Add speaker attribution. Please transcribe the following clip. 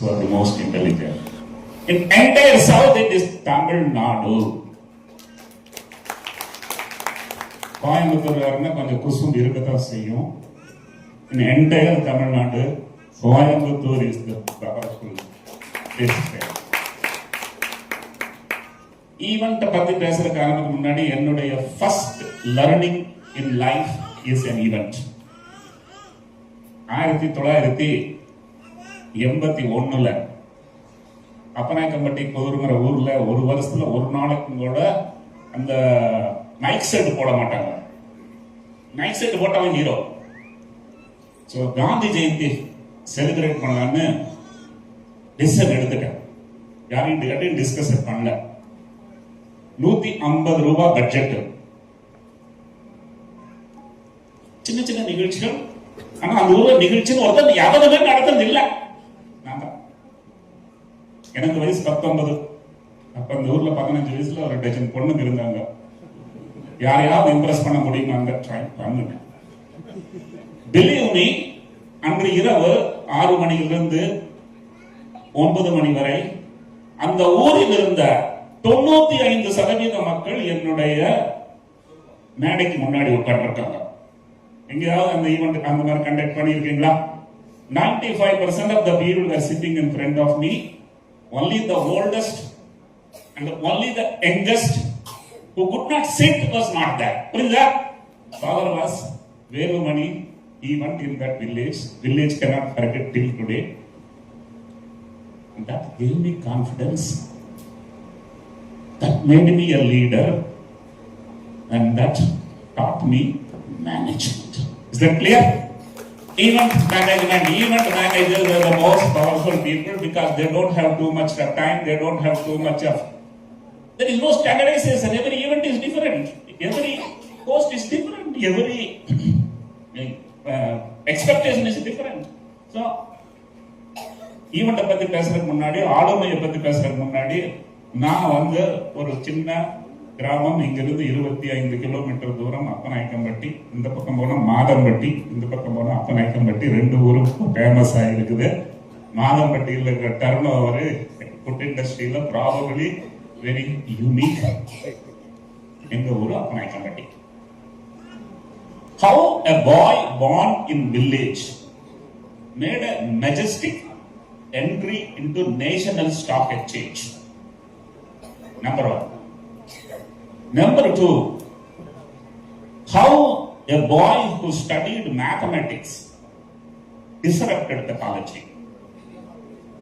Speaker 1: were the most intelligent. In entire south it is Tamil Nadu. கோயம்புத்தூர்ல கொஞ்சம் குசும்பு இருக்கத்தான் செய்யும். In entire Tamil Nadu, Coimbatore is the powerful district. Event பத்தி பேசுற காரணத்துக்கு முன்னாடி என்னுடைய first learning in life is an event. 1981 அப்பநாயக்கம்பட்டி புதூருங்கிற ஊர்ல ஒரு வருஷத்துல ஒரு நாளைக்கு கூட அந்த நைட் செட் போட மாட்டாங்க. நைட் செட் போட்டவன் hero. So Gandhi Jayanti celebrate பண்ணலான்னு டிசிஷன் எடுத்துட்டேன். யாரையும் டிஸ்கஸ் பண்ணல. 150 ரூபாய் பட்ஜெட். சின்ன சின்ன நிகழ்ச்சிகள். ஆனா அந்த ஊர்ல நிகழ்ச்சின்னு ஒருத்தர் எவருமே நடத்தது இல்ல. எனக்கு வயசு 19. அப்ப அந்த ஊர்ல 15 வயசுல ஒரு டஜன் பொண்ணுங்க இருந்தாங்க. யாரையாவது இம்ப்ரெஸ் பண்ண முடியுமாங்க ட்ரை பண்ணுங்க. பிலீவ் மீ, அன்று இரவு 6 மணியிலிருந்து 9 மணி வரை அந்த ஊரில் இருந்த 95% மக்கள் என்னுடைய மேடைக்கு முன்னாடி உட்கார்ந்திருக்காங்க. எங்கேயாவது அந்த ஈவெண்ட் அந்த மாதிரி கண்டக்ட் பண்ணிருக்கீங்களா? 95% of the people were sitting in front of me. Only the oldest and only the youngest who could not sit was not there. புரியுதா? Father was Velumani event in that village. Village cannot forget till today. And that gave me confidence. That made me a leader, and that taught me management. Is that clear? Event managers are the most powerful people because they don't have too much time, they don't have too much of. There is no standardization. Every event is different. Every host is different. Every expectation is different. So, event பத்தி பேசுறதுக்கு முன்னாடி, ஆளுமையை பத்தி பேசுறதுக்கு முன்னாடி, நான் ஒரு சின்ன கிராமம், இங்கிருந்து 25 கிலோமீட்டர் தூரம் அப்பநாயக்கம்பட்டி. இந்த பக்கம் போனா மாதம்பட்டி, இந்த பக்கம் போனா அப்பநாயக்கம்பட்டி. 2 ஊரும் ஃபேமஸ் ஆகிருக்குது. மாதம்பட்டியில் இருக்கிற டர்ன் ஓவர் ஃபுட் இண்டஸ்ட்ரியில ப்ராபபிளி வெரி யூனிக். எங்க ஊரு அப்பநாயக்கம்பட்டி. How a boy born in village made a majestic entry into national stock exchange. Number 1. Number 2, how a boy who studied mathematics disrupted the college.